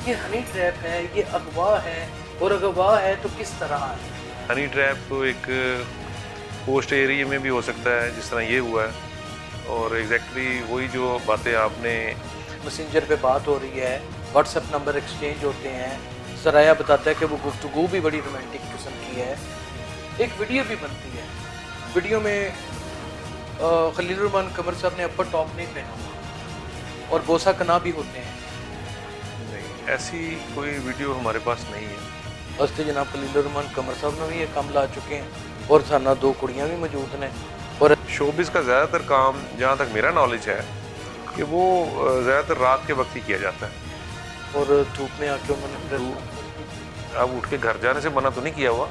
ये honey trap है, ये अगवा है, और अगवा है तो किस तरह है? हनी ट्रैप तो एक पोस्ट एरिया में भी हो सकता है जिस तरह ये हुआ है, और एग्जैक्टली वही जो बातें आपने मैसेंजर पे बात हो रही है, व्हाट्सएप नंबर एक्सचेंज होते हैं, सराया बताता है कि वो गुफ्तगू भी बड़ी रोमांटिक किस्म की है, एक वीडियो भी बनती है। वीडियो में खलील रहमान कमर साहब ने अपर टॉप नहीं पहना हुआ और बोसा कना भी होते हैं। नहीं, ऐसी कोई वीडियो हमारे पास नहीं है। हस्ते जनाब खलील रहमान कमर साहब ने भी ये काम ला चुके हैं और साना दो कुड़ियाँ भी मौजूद ने। और शोबिस का ज़्यादातर काम जहाँ तक मेरा नॉलेज है कि वो ज़्यादातर रात के वक्त ही किया जाता है। और धूप में आके उन्होंने प्रेस अब उठ के घर जाने से मना तो नहीं किया हुआ,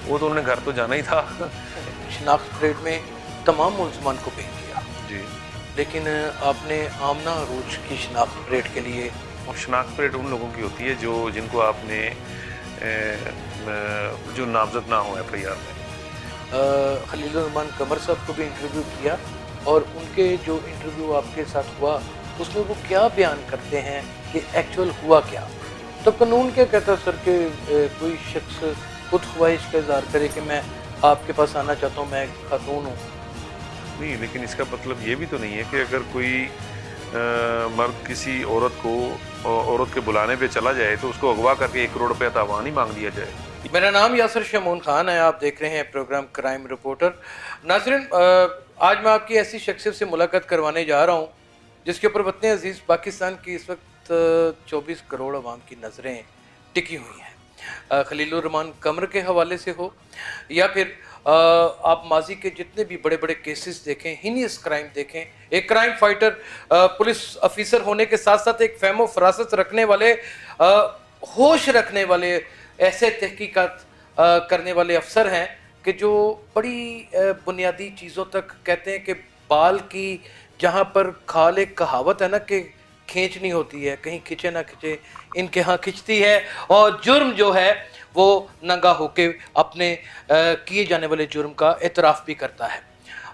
वो तो उन्होंने घर तो जाना ही था। शनाख्त परेड में तमाम मुलजमान को भेज दिया जी, लेकिन आपने आमना अरूज की शनाख्त परेड के लिए और शनाख्त परेड उन लोगों की होती है जिनको आपने जो नामजद ना हो FIR में। खलील रहमान कमर साहब को भी इंटरव्यू किया और उनके जो इंटरव्यू आपके साथ हुआ उसमें वो क्या बयान करते हैं कि एक्चुअल हुआ क्या। तो कानून क्या कहता है सर कि कोई शख्स खुद ख्वाहिश का इजहार करे कि मैं आपके पास आना चाहता हूँ, मैं एक खातून हूँ। नहीं, लेकिन इसका मतलब ये भी तो नहीं है कि अगर कोई मर्द किसी औरत के बुलाने पे चला जाए तो उसको अगवा करके 1 करोड़ रुपया तावान ही मांग दिया जाए। मेरा नाम यासर शमून खान है, आप देख रहे हैं प्रोग्राम क्राइम रिपोर्टर। नाज़रीन, आज मैं आपकी ऐसी शख्सियत से मुलाकात करवाने जा रहा हूँ जिसके ऊपर वतन अजीज़ पाकिस्तान की इस वक्त 24 करोड़ आवाम की नज़रें टिकी हुई हैं। खलील रहमान कमर के हवाले से हो या फिर आप माजी के जितने भी बड़े बड़े केसेस देखें, हीनियस क्राइम देखें, एक क्राइम फाइटर पुलिस ऑफिसर होने के साथ साथ एक फहमो फरासत रखने वाले, होश रखने वाले, ऐसे तहकीकात करने वाले अफसर हैं कि जो बड़ी बुनियादी चीज़ों तक कहते हैं कि बाल की जहाँ पर खाल एक कहावत है ना कि खींचनी होती है, कहीं खिंचे ना खिंचे, इनके यहाँ खिंचती है और जुर्म जो है वो नंगा होके अपने किए जाने वाले जुर्म का एतराफ़ भी करता है।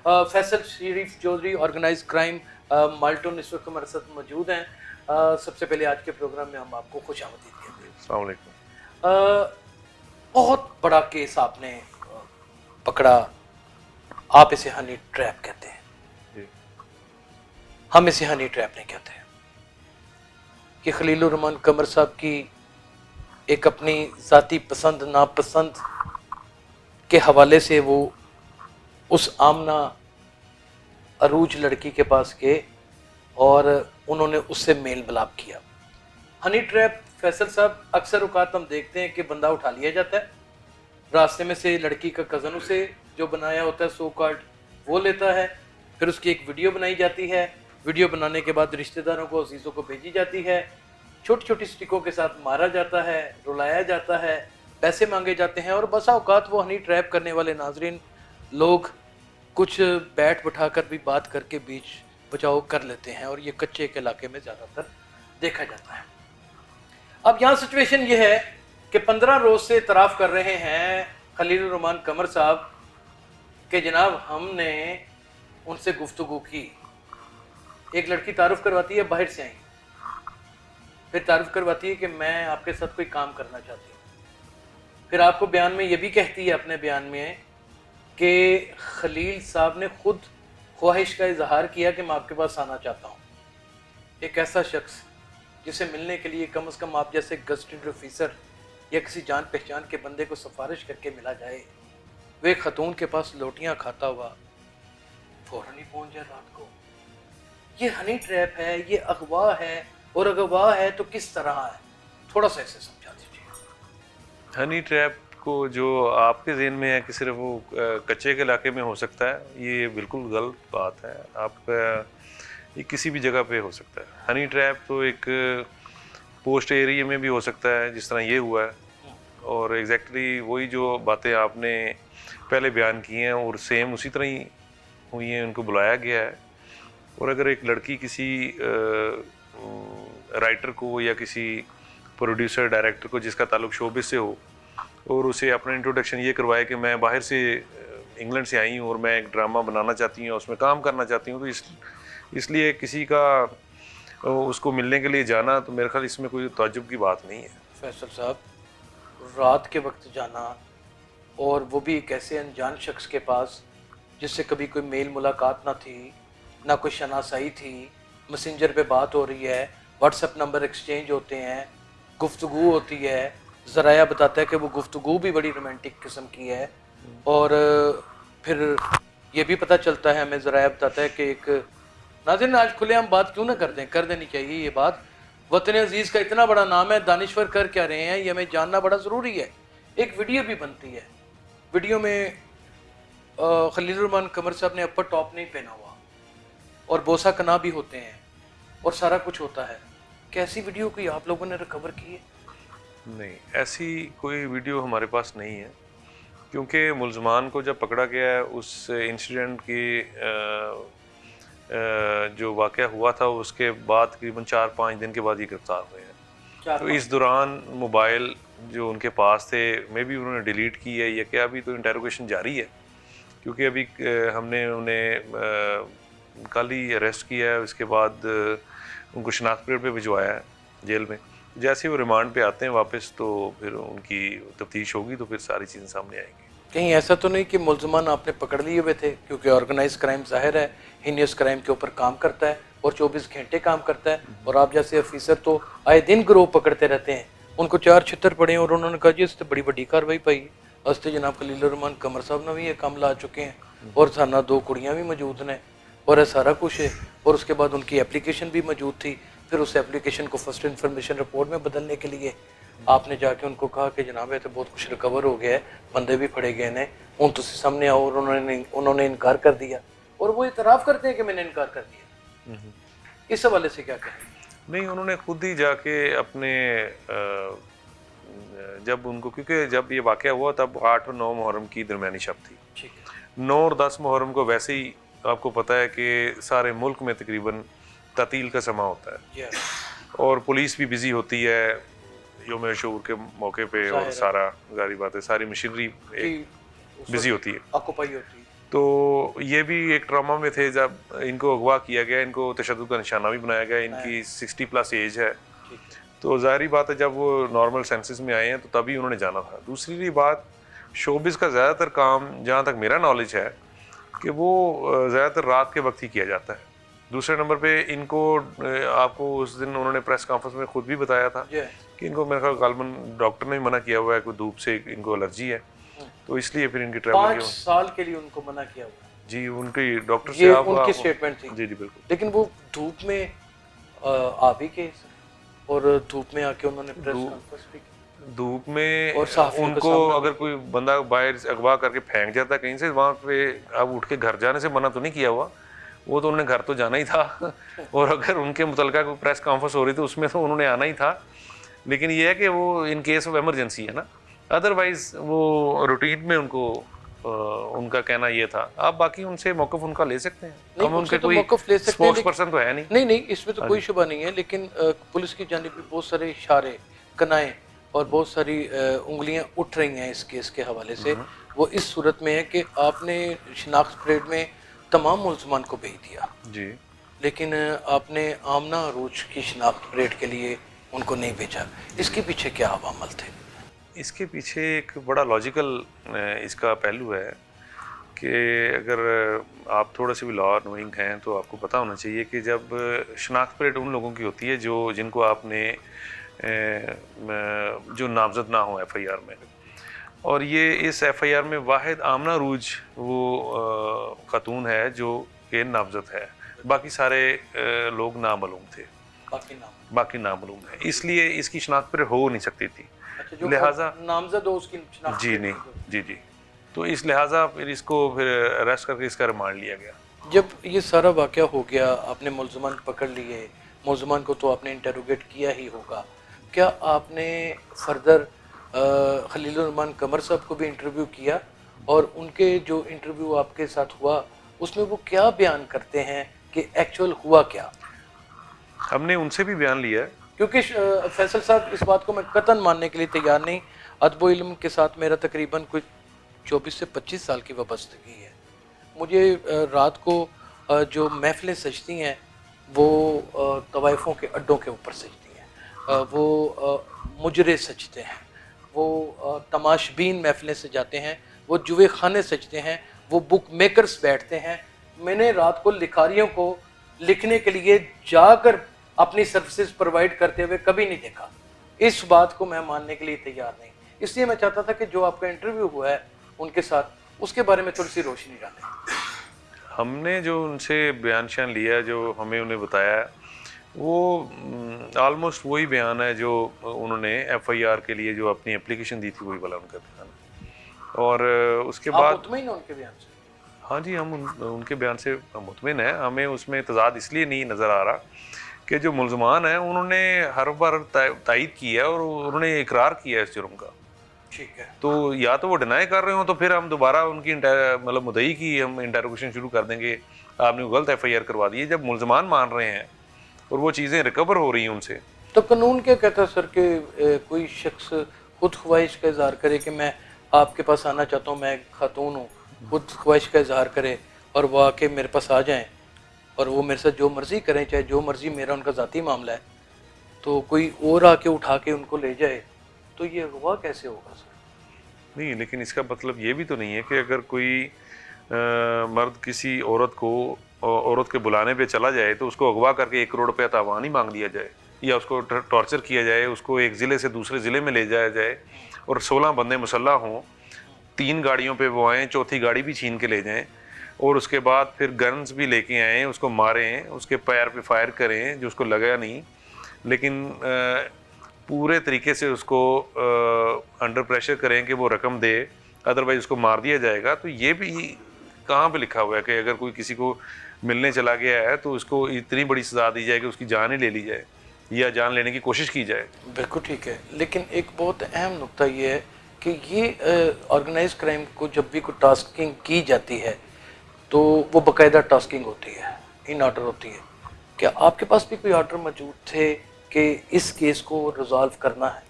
फैसल शरीफ चौधरी ऑर्गेनाइज क्राइम माल्टोन इस वक्त हमारे साथ मौजूद हैं। सबसे पहले आज के प्रोग्राम में हम आपको खुशामदीद कहते हैं। अस्सलाम वालेकुम। बहुत बड़ा केस आपने पकड़ा, आप इसे हनी ट्रैप कहते हैं, जी। हम इसे हनी ट्रैप नहीं कहते हैं कि खलील रहमान कमर साहब की एक अपनी ज़ाती पसंद नापसंद के हवाले से वो उस आमना अरूज लड़की के पास गए और उन्होंने उससे मेल मिलाप किया। हनी ट्रैप फैसल साहब, अक्सर औकात हम देखते हैं कि बंदा उठा लिया जाता है, रास्ते में से लड़की का कज़न उसे जो बनाया होता है सो कार्ड वो लेता है, फिर उसकी एक वीडियो बनाई जाती है, वीडियो बनाने के बाद रिश्तेदारों को अजीज़ों को भेजी जाती है, छोटी छोटी स्टिकों के साथ मारा जाता है, रुलाया जाता है, पैसे मांगे जाते हैं और बसा औकात वो हनी ट्रैप करने वाले नाजरीन लोग कुछ बैठ बैठा कर भी बात करके बीच बचाव कर लेते हैं और ये कच्चे के इलाके में ज़्यादातर देखा जाता है। अब यहाँ सिचुएशन ये है कि 15 रोज से इतराफ़ कर रहे हैं खलील रहमान कमर साहब कि जनाब हमने उनसे गुफ्तगू की। एक लड़की तारुफ करवाती है बाहर से आई, फिर तारुफ करवाती है कि मैं आपके साथ कोई काम करना चाहती हूँ, फिर आपको बयान में ये भी कहती है अपने बयान में कि खलील साहब ने खुद ख्वाहिश का इजहार किया कि मैं आपके पास आना चाहता हूँ। एक ऐसा शख्स जिसे मिलने के लिए कम से कम आप जैसे गस्टेड ऑफिसर या किसी जान पहचान के बंदे को सिफारिश करके मिला जाए, वे खतून के पास लोटियां खाता हुआ फौरन ही पहुंच जाए रात को। ये हनी ट्रैप है, ये अगवा है, और अगवा है तो किस तरह है, थोड़ा सा इसे समझा दीजिए। हनी ट्रैप को जो आपके ज़हन में है कि सिर्फ वो कच्चे के इलाके में हो सकता है, ये बिल्कुल गलत बात है। आप ये किसी भी जगह पे हो सकता है। हनी ट्रैप तो एक पोस्ट एरिया में भी हो सकता है जिस तरह ये हुआ है, और एग्जैक्टली वही जो बातें आपने पहले बयान की हैं और सेम उसी तरह ही हुई हैं, उनको बुलाया गया है। और अगर एक लड़की किसी राइटर को या किसी प्रोड्यूसर डायरेक्टर को जिसका ताल्लुक शोबिस से हो और उसे अपना इंट्रोडक्शन ये करवाए कि मैं बाहर से इंग्लैंड से आई हूँ और मैं एक ड्रामा बनाना चाहती हूँ, उसमें काम करना चाहती हूँ, तो इसलिए किसी का उसको मिलने के लिए जाना, तो मेरे ख्याल इसमें कोई ताज्जुब की बात नहीं है। फैसल साहब, रात के वक्त जाना और वो भी एक ऐसे अनजान शख्स के पास जिससे कभी कोई मेल मुलाकात ना थी, ना कोई शनासाई थी, मैसेंजर पे बात हो रही है, व्हाट्सएप नंबर एक्सचेंज होते हैं, गुफ्तगू होती है, ज़राया बताता है कि वो गुफ्तगू भी बड़ी रोमांटिक किस्म की है। और फिर ये भी पता चलता है हमें, ज़राया बताता है कि एक नाज़रीन आज खुलेआम बात क्यों ना कर दें, कर देनी चाहिए ये बात। वतन अजीज़ का इतना बड़ा नाम है, दानिश्वर कर क्या रहे हैं ये हमें जानना बड़ा ज़रूरी है। एक वीडियो भी बनती है, वीडियो में खलील रहमान कमर साहब ने अपर टॉप नहीं पहना हुआ और बोसा कना भी होते हैं और सारा कुछ होता है। कैसी वीडियो कोई आप लोगों ने रिकवर की है? नहीं, ऐसी कोई वीडियो हमारे पास नहीं है, क्योंकि मुलजमान को जब पकड़ा गया है उस इंसिडेंट की जो वाक़या हुआ था उसके बाद तकरीबन 4-5 दिन के बाद ये गिरफ्तार हुए हैं। तो इस दौरान मोबाइल जो उनके पास थे मे बी उन्होंने डिलीट की है या क्या, अभी तो इंटेरोगेशन जारी है, क्योंकि अभी हमने उन्हें कल ही अरेस्ट किया है। उसके बाद उनको शनाख्त परेड पे भिजवाया है जेल में। जैसे वो रिमांड पे आते हैं वापस तो फिर उनकी तफ्तीश होगी, तो फिर सारी चीज़ें सामने आएंगी। कहीं ऐसा तो नहीं कि मुलजमान आपने पकड़ लिए हुए थे, क्योंकि ऑर्गेनाइज क्राइम जाहिर है हीनियस क्राइम के ऊपर काम करता है और 24 घंटे काम करता है, और आप जैसे ऑफिसर तो आए दिन गिरोह पकड़ते रहते हैं। उनको 4 छितर पड़े और उन्होंने कहा जी इससे बड़ी बड़ी कार्रवाई पाई अस्ते जनाब खलील रहमान कमर साहब ने भी ये काम ला चुके हैं और साना 2 कुड़ियाँ भी मौजूद ने और ये सारा कुछ है। और उसके बाद उनकी एप्लीकेशन भी मौजूद थी। फिर उस एप्लीकेशन को फर्स्ट इन्फॉर्मेशन रिपोर्ट में बदलने के लिए आपने जाके उनको कहा कि जनाब है तो बहुत कुछ रिकवर हो गया है, बंदे भी फड़े गए हैं, उन तो सामने आओ, और उन्होंने इनकार कर दिया और वो इतराफ़ करते हैं कि मैंने इनकार कर दिया। इस हवाले से क्या कहें? नहीं, उन्होंने खुद ही जाके अपने जब उनको, क्योंकि जब ये वाक़या हुआ तब 8 और 9 मुहर्रम की दरमियानी शब थी। ठीक है। 9 और 10 मुहर्रम को वैसे ही आपको पता है कि सारे मुल्क में तकरीबन तातील का समा होता है और पुलिस भी बिजी होती है यौम शऊर के मौके पे, और सारा जारी बात है सारी मशीनरी बिजी होती है, ऑक्यूपाई होती है। तो ये भी एक ट्रॉमा में थे जब इनको अगवा किया गया, इनको तशद्दुद का निशाना भी बनाया गया। इनकी 60+ एज है, तो जाहिर बात है जब वो नॉर्मल सेंसेस में आए हैं तो तभी उन्होंने जाना था। दूसरी बात, शोबिस का ज़्यादातर काम जहाँ तक मेरा नॉलेज है कि वो ज़्यादातर रात के वक्त ही किया जाता है। दूसरे नंबर पे इनको आपको उस दिन उन्होंने प्रेस कॉन्फ्रेंस में खुद भी बताया था कि इनको मेरे ख्याल गालबन डॉक्टर ने भी मना किया हुआ है, कोई धूप से इनको एलर्जी है, तो इसलिए फिर इनकी ट्रैवल 5 साल के लिए उनको मना किया हुआ है। जी, उनकी डॉक्टर ये से उनकी स्टेटमेंट थी। जी बिल्कुल। लेकिन वो धूप में आ भी गए और धूप में आके उन्होंने प्रेस कॉन्फ्रेंस भी की। धूप में और उनको अगर कोई बंदा बाहर अगवा करके फेंक जाता कहीं से, वहाँ पे अब उठ के घर जाने से मना तो नहीं किया हुआ, वो तो उन्होंने घर तो जाना ही था और अगर उनके मुतलका कोई प्रेस कॉन्फ्रेंस हो रही थी उसमें तो उन्होंने आना ही था। लेकिन ये है कि वो इन केस ऑफ इमरजेंसी है ना, अदरवाइज वो रूटीन में उनको उनका कहना ये था। आप बाकी उनसे मौक़िफ़ उनका ले सकते हैं, हम उनके तो कोई मौक़िफ़ ले सकते हैं, स्पोर्ट्स पर्सन तो है नहीं। नहीं इसमें तो कोई शुबा नहीं है, लेकिन पुलिस की जानिब भी बहुत सारे इशारे, कनाएं और बहुत सारी उंगलियां उठ रही हैं इस केस के हवाले से। वो इस सूरत में है कि आपने शिनाख्त परेड में तमाम मुल्ज़मान को भेज दिया जी, लेकिन आपने आमना अरूज की शिनाख्त परेड के लिए उनको नहीं भेजा। इसके पीछे क्या अवामल थे? इसके पीछे एक बड़ा लॉजिकल इसका पहलू है कि अगर आप थोड़े से भी लॉ नोइंग हैं तो आपको पता होना चाहिए कि जब शनाख्त परेड उन लोगों की होती है जिनको आपने जो नामजद ना हो FIR में, और ये इस FIR में वाहिद आमना अरूज वो खातून है जो कि नामजद है, बाकी सारे लोग नामालूम थे, बाकी नामालूम है, इसलिए इसकी शनाख्त परेड हो नहीं सकती थी। अच्छा, लिहाजा नामजद हो उसकी शनाख्त जी नहीं, जी, तो इस लिहाजा फिर इसको फिर अरेस्ट करके इसका रिमांड लिया गया। जब ये सारा वाक़या हो गया, आपने मुल्ज़मान पकड़ लिए, मुल्ज़मान को तो आपने इंटरोगेट किया ही होगा, क्या आपने फर्दर खलील रहमान कमर साहब को भी इंटरव्यू किया? और उनके जो इंटरव्यू आपके साथ हुआ उसमें वो क्या बयान करते हैं कि एक्चुअल हुआ क्या? हमने उनसे भी बयान लिया है, क्योंकि फैसल साहब इस बात को मैं कतन मानने के लिए तैयार नहीं। अदब इल्म के साथ मेरा तकरीबन कुछ 24 से 25 साल की वाबस्तगी है। मुझे रात को जो महफिलें सजती हैं वो तवाइफ़ों के अड्डों के ऊपर सजती हैं, वो मुजरे सजते हैं, वो तमाशबीन महफ़िलें सजाते हैं, वो जुए खाने सजते हैं, वो बुक मेकर्स बैठते हैं। मैंने रात को लिखारियों को लिखने के लिए जाकर अपनी सर्विसेज प्रोवाइड करते हुए कभी नहीं देखा। इस बात को मैं मानने के लिए तैयार नहीं। इसलिए मैं चाहता था कि जो आपका इंटरव्यू हुआ है उनके साथ, उसके बारे में थोड़ी सी रोशनी डालें। हमने जो उनसे बयान शान लिया, जो हमें उन्हें बताया है, वो ऑलमोस्ट वही बयान है जो उन्होंने एफआईआर के लिए जो अपनी एप्लीकेशन दी थी, वही वाला उनका बयान है। और उसके आप बाद मुतमईन हैं उनके बयान से? हाँ जी, हम उनके बयान से मुतमिन हैं। हमें उसमें तजाद इसलिए नहीं नज़र आ रहा कि जो मुलजमान हैं उन्होंने हर बार तायद की है और उन्होंने इकरार किया है इस जुर्म का। ठीक है। तो या तो वो डिनाई कर रहे हो तो फिर हम दोबारा उनकी मतलब मुद्दई की हम इंटेरोगेशन शुरू कर देंगे, आपने गलत एफआईआर करवा दी है। जब मुलजमान मान रहे हैं और वो चीज़ें रिकवर हो रही हैं उनसे, तो कानून क्या कहता है सर कि कोई शख्स खुद ख्वाहिश का इजहार करे कि मैं आपके पास आना चाहता हूँ, मैं खातून हूँ, खुद ख्वाहिश का इजहार करे और वो आके मेरे पास आ जाएं और वो मेरे साथ जो मर्ज़ी करें, चाहे जो मर्ज़ी, मेरा उनका ज़ाती मामला है, तो कोई और आके उठा के उनको ले जाए, तो ये अगवा कैसे होगा सर? नहीं, लेकिन इसका मतलब ये भी तो नहीं है कि अगर कोई मर्द किसी औरत के बुलाने पे चला जाए तो उसको अगवा करके 1 करोड़ रुपया तावान ही मांग लिया जाए, या उसको टॉर्चर किया जाए, उसको एक ज़िले से दूसरे ज़िले में ले जाया जाए और 16 बंदे मुसल्लह हों, 3 गाड़ियों पे वो आएँ, चौथी गाड़ी भी छीन के ले जाएँ और उसके बाद फिर गन्स भी लेके आएँ, उसको मारें, उसके पैर पे फायर करें जो उसको लगा नहीं, लेकिन पूरे तरीके से उसको अंडर प्रेशर करें कि वो रकम दे, अदरवाइज उसको मार दिया जाएगा। तो ये भी कहाँ पे लिखा हुआ है कि अगर कोई किसी को मिलने चला गया है तो उसको इतनी बड़ी सज़ा दी जाए कि उसकी जान ही ले ली जाए या जान लेने की कोशिश की जाए? बिल्कुल ठीक है, लेकिन एक बहुत अहम नुक्ता ये है कि ये ऑर्गेनाइज क्राइम को जब भी कोई टास्किंग की जाती है तो वो बाकायदा टास्किंग होती है, इन ऑर्डर होती है। क्या आपके पास भी कोई ऑर्डर मौजूद थे कि इस केस को रिजॉल्व करना है?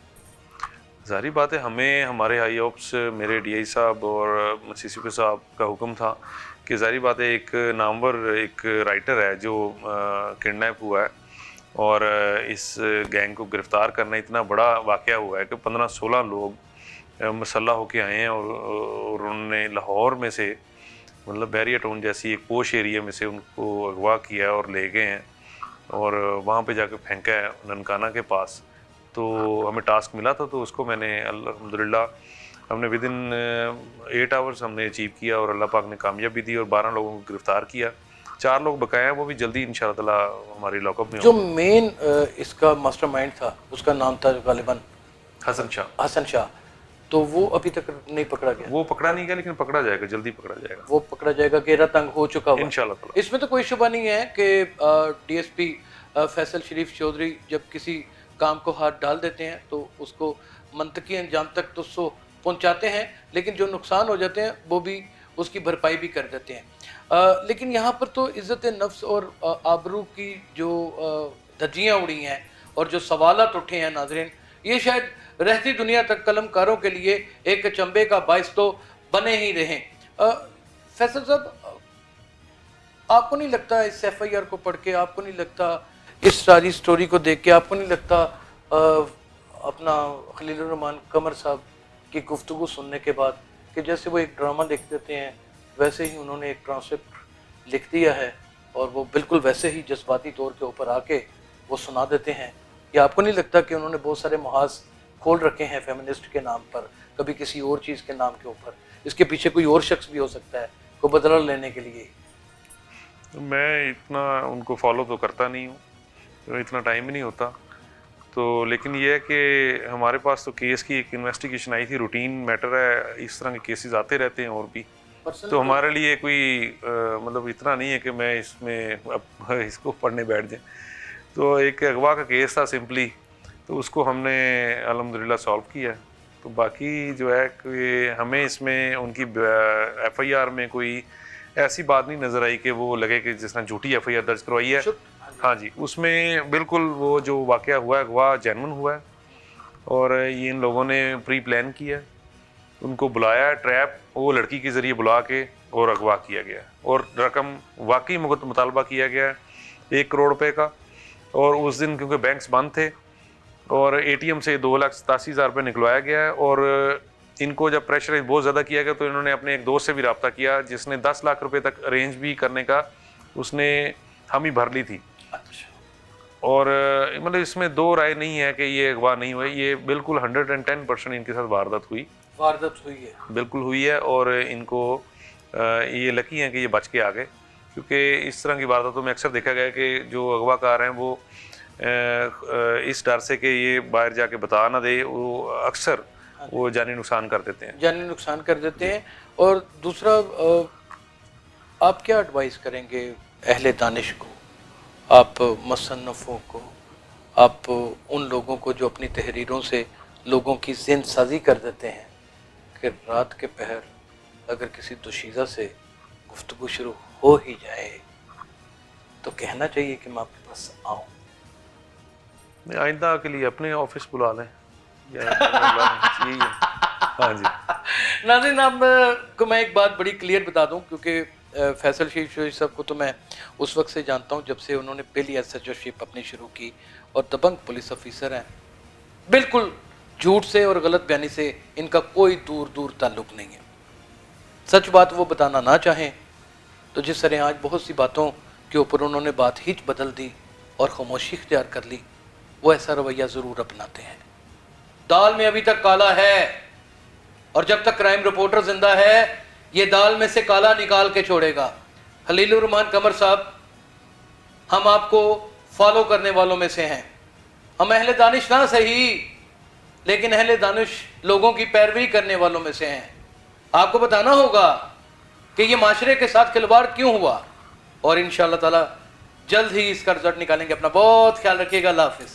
ज़ाहिर बात है, हमें हमारे हाई ऑप्स, मेरे डीआई साहब और सीसीपी साहब का हुक्म था कि ज़ाहिर बात है एक नामवर एक राइटर है जो किडनैप हुआ है और इस गैंग को गिरफ़्तार करना इतना बड़ा वाक़या हुआ है कि 15-16 लोग मुसल्लह होके आए हैं और उन्होंने लाहौर में से, मतलब बैरिया टाउन जैसी एक पोश एरिया में से उनको अगवा किया और ले गए हैं और वहाँ पे जाके फेंका है ननकाना के पास। तो हमें टास्क मिला था तो उसको मैंने अल्हम्दुलिल्लाह हमने विद इन 8 आवर्स हमने अचीव किया और अल्लाह पाक ने कामयाबी दी और 12 लोगों को गिरफ़्तार किया। 4 लोग बकाया हैं, वो भी जल्दी इंशाअल्लाह ताला हमारी लॉकअप में जो होंगे। मेन इसका मास्टरमाइंड था उसका नाम था गालिबन हसन शाह। हसन शाह, तो वो अभी तक नहीं पकड़ा गया? वो पकड़ा नहीं गया लेकिन पकड़ा जाएगा, जल्दी पकड़ा जाएगा वो पकड़ा जाएगा, घेरा तंग हो चुका हुआ इंशाअल्लाह ताला। इसमें तो कोई शुबा नहीं है कि डीएसपी फैसल शरीफ चौधरी जब किसी काम को हाथ डाल देते हैं तो उसको मंतकी अंजाम तक तो सो पहुंचाते हैं, लेकिन जो नुकसान हो जाते हैं वो भी उसकी भरपाई भी कर देते हैं। लेकिन यहाँ पर तो इज़्ज़त नफ्स और आबरू की जो धज्जियाँ उड़ी हैं और जो सवालात उठे हैं नाज़रीन, ये शायद रहती दुनिया तक कलमकारों के लिए एक अचंभे का बाइस तो बने ही रहें। फैसल साहब, आपको नहीं लगता इस एफआईआर को पढ़ के, आपको नहीं लगता इस सारी स्टोरी को देख के, आपको नहीं लगता अपना खलीलुर रहमान कमर साहब की गुफ्तगू सुनने के बाद कि जैसे वो एक ड्रामा लिख देते हैं वैसे ही उन्होंने एक ट्रांसक्रिप्ट लिख दिया है और वो बिल्कुल वैसे ही जज्बाती तौर के ऊपर आके वो सुना देते हैं? या आपको नहीं लगता कि उन्होंने बहुत सारे महाज खोल रखे हैं फेमिनिस्ट के नाम पर, कभी किसी और चीज़ के नाम के ऊपर? इसके पीछे कोई और शख्स भी हो सकता है को बदला लेने के लिए। मैं इतना उनको फॉलो तो करता नहीं हूँ, तो इतना टाइम ही नहीं होता। तो लेकिन ये है कि हमारे पास तो केस की एक इन्वेस्टिगेशन आई थी, रूटीन मैटर है, इस तरह के केसेस आते रहते हैं और भी। तो हमारे लिए कोई मतलब इतना नहीं है कि मैं इसमें अब इसको पढ़ने बैठ जाए। तो एक अगवा का केस था सिंपली, तो उसको हमने अल्हम्दुलिल्लाह सॉल्व किया। तो बाकी जो है कि हमें इसमें उनकी एफआईआर में कोई ऐसी बात नहीं नज़र आई कि वो लगे कि जिसने झूठी एफआईआर दर्ज करवाई है। हाँ जी, उसमें बिल्कुल वो जो वाक़या हुआ है अगवा जेन्युइन हुआ है और ये इन लोगों ने प्री प्लान किया, उनको बुलाया ट्रैप, वो लड़की के ज़रिए बुला के और अगवा किया गया और रकम वाकई मुतालबा किया गया है 1 करोड़ रुपए का। और उस दिन क्योंकि बैंक्स बंद थे और एटीएम से 2,87,000 रुपये निकलवाया गया है। और इनको जब प्रेशराइज बहुत ज़्यादा किया गया तो इन्होंने अपने एक दोस्त से भी रब्ता किया जिसने 10 लाख रुपए तक अरेंज भी करने का उसने हामी भर ली थी। अच्छा। और मतलब इसमें दो राय नहीं है कि ये अगवा नहीं हुए, ये बिल्कुल 110% इनके साथ वारदात हुई है, बिल्कुल हुई है। और इनको ये लकी हैं कि ये बच के आ गए, क्योंकि इस तरह की वारदातों में अक्सर देखा गया है कि जो अगवाकार हैं वो इस डर से कि ये बाहर जाके बता ना दे, वो अक्सर वो जानी नुकसान कर देते हैं। और दूसरा, आप क्या एडवाइस करेंगे अहले दानिश को, आप मुसन्नफ़ों को, आप उन लोगों को जो अपनी तहरीरों से लोगों की ज़िन साजी कर देते हैं कि रात के पहर अगर किसी दोशीज़ा से गुफ्तगू शुरू हो ही जाए तो कहना चाहिए कि मैं आपके पास आऊँ? नहीं, आइंदा के लिए अपने ऑफिस बुला लें यही है। हाँ जी। नाज़रीन, आपको मैं एक बात बड़ी क्लियर बता दूं, क्योंकि फैसल शीफ साहब को तो मैं उस वक्त से जानता हूं जब से उन्होंने पहली एसएचओशिप अपनी शुरू की, और दबंग पुलिस ऑफिसर हैं। बिल्कुल झूठ से और गलत बयानी से इनका कोई दूर दूर ताल्लुक नहीं है। सच बात वो बताना ना चाहें तो जिस तरह आज बहुत सी बातों के ऊपर उन्होंने बात ही बदल दी और खामोशी इख्तियार कर ली, वो ऐसा रवैया ज़रूर अपनाते हैं। दाल में अभी तक काला है, और जब तक क्राइम रिपोर्टर जिंदा है ये दाल में से काला निकाल के छोड़ेगा। खलीलुर रहमान कमर साहब, हम आपको फॉलो करने वालों में से हैं। हम अहले दानिश ना सही, लेकिन अहले दानिश लोगों की पैरवी करने वालों में से हैं। आपको बताना होगा कि ये माशरे के साथ खिलवाड़ क्यों हुआ, और इंशाअल्लाह ताला जल्द ही इसका रिजल्ट निकालेंगे। अपना बहुत ख्याल रखिएगा। अल्लाह हाफिज़।